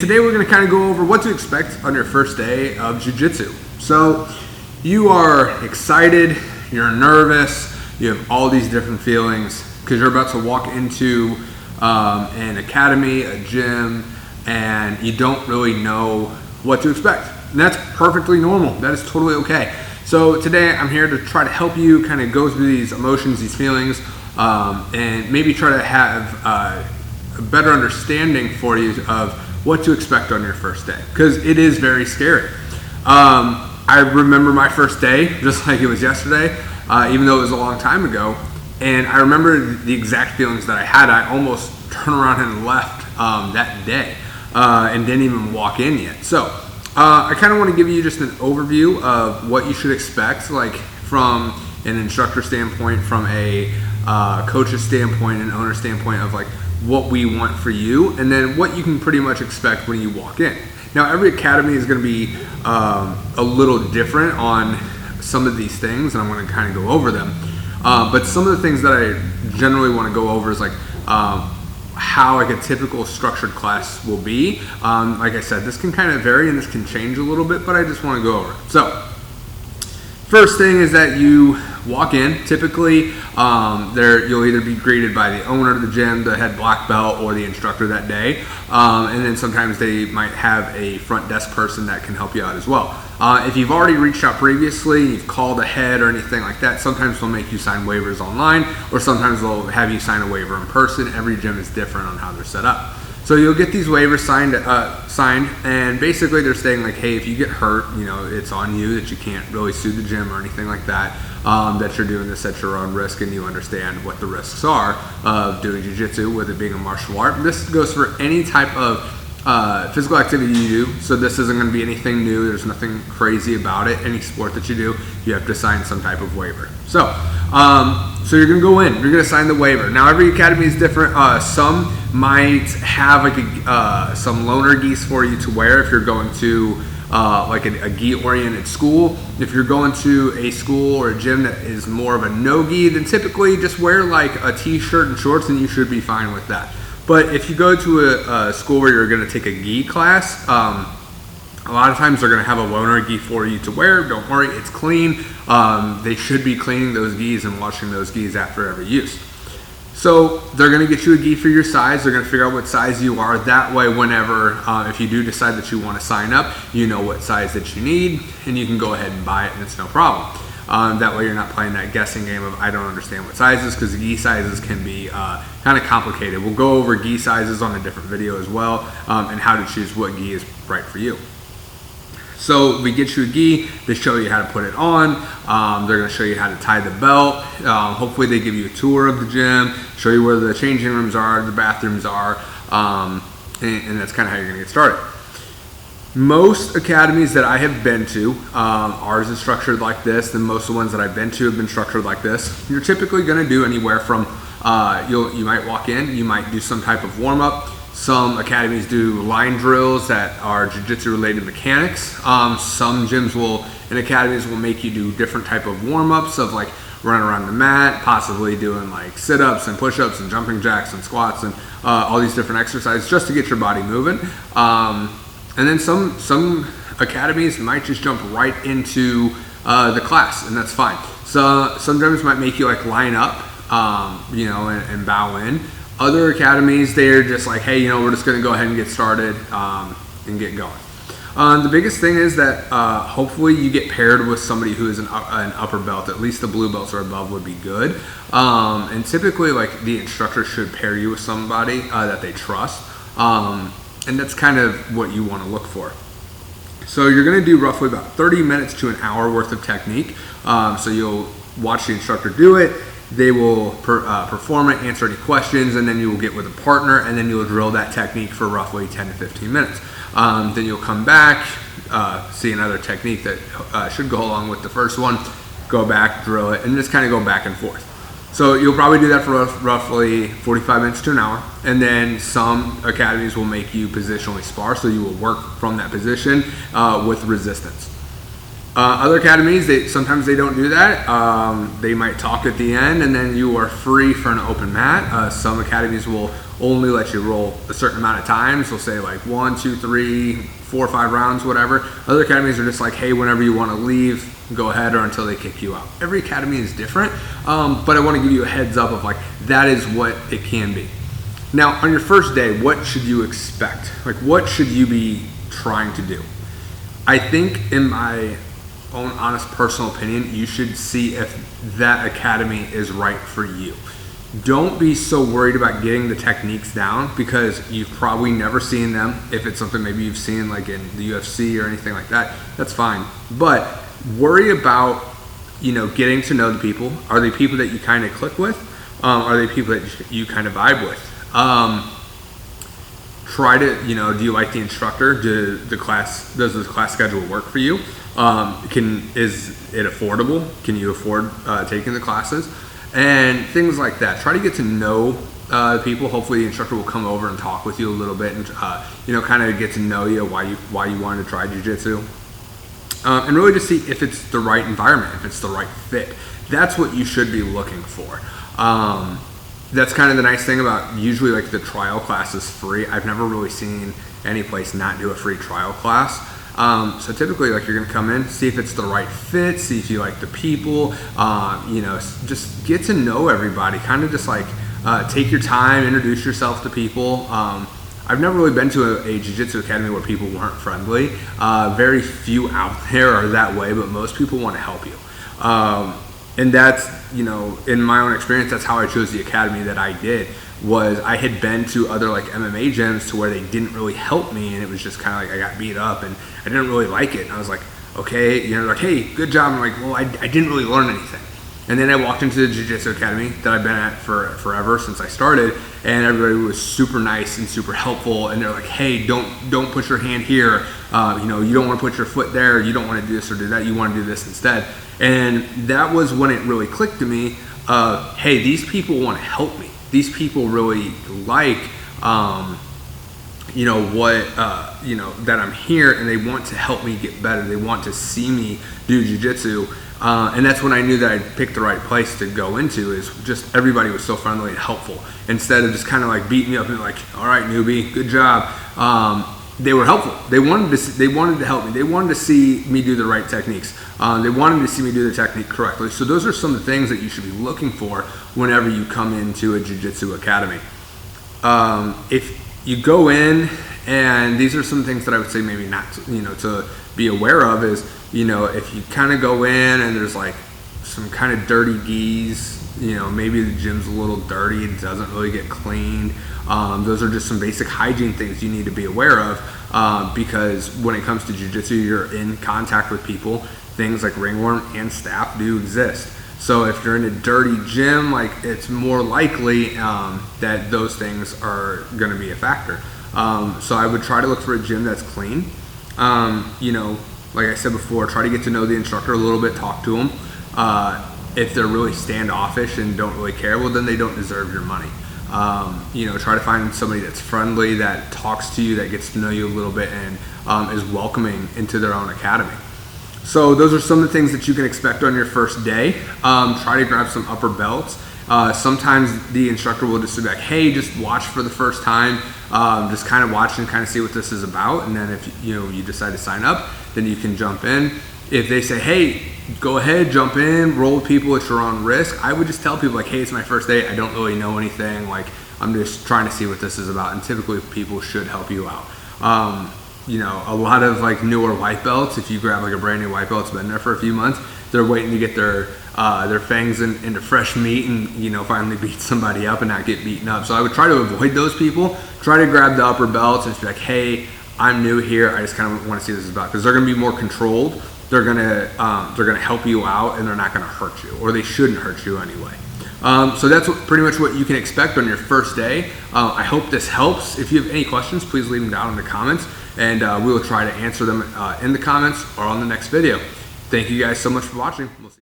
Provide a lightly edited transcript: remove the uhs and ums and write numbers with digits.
today we're going to kind of go over what to expect on your first day of Jiu Jitsu. So you are excited, you're nervous, you have all these different feelings because you're about to walk into an academy, a gym, and you don't really know what to expect. And that's perfectly normal. That is totally okay. So today I'm here to try to help you kind of go through these emotions, these feelings, and maybe try to have a better understanding for you of what to expect on your first day, because it is very scary. I remember my first day just like it was yesterday, even though it was a long time ago, and I remember the exact feelings that I had. I almost turned around and left that day and didn't even walk in yet. So I kind of want to give you just an overview of what you should expect, like from an instructor standpoint, from a coach's standpoint, an owner standpoint of like what we want for you, and then what you can pretty much expect when you walk in. Now, every academy is going to be a little different on some of these things, and I'm going to kind of go over them. But some of the things that I generally want to go over is like how like a typical structured class will be. Like I said, this can kind of vary and this can change a little bit, but I just want to go over it. So first thing is that you walk in. Typically, you'll either be greeted by the owner of the gym, the head black belt, or the instructor that day. And then sometimes they might have a front desk person that can help you out as well. If you've already reached out previously, you've called ahead or anything like that, sometimes they'll make you sign waivers online, or sometimes they'll have you sign a waiver in person. Every gym is different on how they're set up. So you'll get these waivers signed, and basically they're saying like, hey, if you get hurt, it's on you, that you can't really sue the gym or anything like that, that you're doing this at your own risk, and you understand what the risks are of doing jiu-jitsu, with it being a martial art. This goes for any type of physical activity you do, so this isn't going to be anything new. There's nothing crazy about it. Any sport that you do, you have to sign some type of waiver. So you're going to go in, you're going to sign the waiver. Now, every academy is different. Some might have like some loaner gis for you to wear if you're going to like a gi-oriented school. If you're going to a school or a gym that is more of a no-gi, then typically just wear like a t-shirt and shorts and you should be fine with that. But if you go to a school where you're going to take a gi class, a lot of times they're going to have a loaner gi for you to wear. Don't worry, it's clean. They should be cleaning those gis and washing those gis after every use. So they're going to get you a gi for your size. They're going to figure out what size you are. That way, whenever, if you do decide that you want to sign up, you know what size that you need, and you can go ahead and buy it, and it's no problem. That way you're not playing that guessing game of I don't understand what sizes, because the gi sizes can be kind of complicated. We'll go over gi sizes on a different video as well, and how to choose what gi is right for you. So we get you a gi, they show you how to put it on, they're going to show you how to tie the belt, hopefully they give you a tour of the gym, show you where the changing rooms are, the bathrooms are, and that's kind of how you're going to get started. Most academies that I have been to, ours is structured like this, and most of the ones that I've been to have been structured like this. You're typically going to do anywhere from, you might walk in, you might do some type of warm-up. Some academies do line drills that are jiu-jitsu related mechanics. Some gyms and academies will make you do different type of warm-ups of like running around the mat, possibly doing like sit-ups and push-ups and jumping jacks and squats and all these different exercises just to get your body moving. And then some academies might just jump right into the class, and that's fine. So some gyms might make you like line up, and bow in. Other academies, they're just like, hey, we're just going to go ahead and get started and get going. The biggest thing is that hopefully you get paired with somebody who is an upper belt. At least the blue belts or above would be good. And typically, like, the instructor should pair you with somebody that they trust. And that's kind of what you want to look for. So you're going to do roughly about 30 minutes to an hour worth of technique. So you'll watch the instructor do it. They will perform it, answer any questions, and then you will get with a partner, and then you'll drill that technique for roughly 10 to 15 minutes. Then you'll come back, see another technique that should go along with the first one, go back, drill it, and just kind of go back and forth. So you'll probably do that for roughly 45 minutes to an hour, and then some academies will make you positionally spar, so you will work from that position with resistance. Other academies, sometimes they don't do that. They might talk at the end, and then you are free for an open mat. Some academies will only let you roll a certain amount of times. They'll say like 1, 2, 3, 4, 5 rounds, whatever. Other academies are just like, hey, whenever you want to leave, go ahead, or until they kick you out. Every academy is different, but I want to give you a heads up of like, that is what it can be. Now, on your first day, what should you expect? Like, what should you be trying to do? I think, in my own honest personal opinion, you should see if that academy is right for you. Don't be so worried about getting the techniques down because you've probably never seen them. If it's something maybe you've seen like in the UFC or anything like that, that's fine. But worry about, getting to know the people. Are they people that you kind of click with? Are they people that you kind of vibe with? Try to, do you like the instructor? Does the class schedule work for you? Is it affordable? Can you afford taking the classes? And things like that. Try to get to know people. Hopefully the instructor will come over and talk with you a little bit and, kind of get to know you, why you wanted to try jiu-jitsu. And really just see if it's the right environment, if it's the right fit. That's what you should be looking for. That's kind of the nice thing about usually like the trial class is free. I've never really seen any place not do a free trial class. So typically like you're gonna come in, see if it's the right fit, see if you like the people, just get to know everybody, kind of just like take your time, introduce yourself to people. I've never really been to a jiu-jitsu academy where people weren't friendly. Very few out there are that way, but most people want to help you. And that's, in my own experience, that's how I chose the academy that I did. Was I had been to other like MMA gyms to where they didn't really help me, and it was just kind of like I got beat up and I didn't really like it. And I was like, okay, like, hey, good job. I'm like, well, I didn't really learn anything. And then I walked into the Jiu-Jitsu academy that I've been at for forever since I started, and everybody was super nice and super helpful. And they're like, hey, don't put your hand here. You don't want to put your foot there. You don't want to do this or do that. You want to do this instead. And that was when it really clicked to me. Hey, these people want to help me. These people really like, that I'm here, and they want to help me get better. They want to see me do jiu-jitsu. And that's when I knew that I'd picked the right place to go into, is just everybody was so friendly and helpful. Instead of just kind of like beating me up and like, all right, newbie, good job. They were helpful. They wanted to help me. They wanted to see me do the right techniques. They wanted to see me do the technique correctly. So those are some of the things that you should be looking for whenever you come into a jiu-jitsu academy. If you go in, and these are some things that I would say maybe not, to be aware of is, if you kind of go in and there's like some kind of dirty geese, maybe the gym's a little dirty, it doesn't really get cleaned. Those are just some basic hygiene things you need to be aware of, because when it comes to jiu-jitsu, you're in contact with people. Things like ringworm and staph do exist. So if you're in a dirty gym, like it's more likely that those things are going to be a factor. So I would try to look for a gym that's clean. Like I said before, try to get to know the instructor a little bit, talk to them. If they're really standoffish and don't really care, well, then they don't deserve your money. Try to find somebody that's friendly, that talks to you, that gets to know you a little bit, and is welcoming into their own academy. So those are some of the things that you can expect on your first day. Try to grab some upper belts. Sometimes the instructor will just be like, hey, just watch for the first time. Just kind of watch and kind of see what this is about. And then if you decide to sign up, then you can jump in. If they say, hey, go ahead, jump in, roll with people at your own risk, I would just tell people like, hey, it's my first day. I don't really know anything. Like, I'm just trying to see what this is about. And typically people should help you out. A lot of like newer white belts, if you grab like a brand new white belt that's been there for a few months, they're waiting to get their fangs into fresh meat and finally beat somebody up and not get beaten up. So I would try to avoid those people. Try to grab the upper belts and just be like, hey, I'm new here. I just kind of want to see what this is about, because they're going to be more controlled. They're gonna help you out, and they're not going to hurt you, or they shouldn't hurt you anyway. So that's pretty much what you can expect on your first day. I hope this helps. If you have any questions, please leave them down in the comments, and we will try to answer them in the comments or on the next video. Thank you guys so much for watching. We'll see you.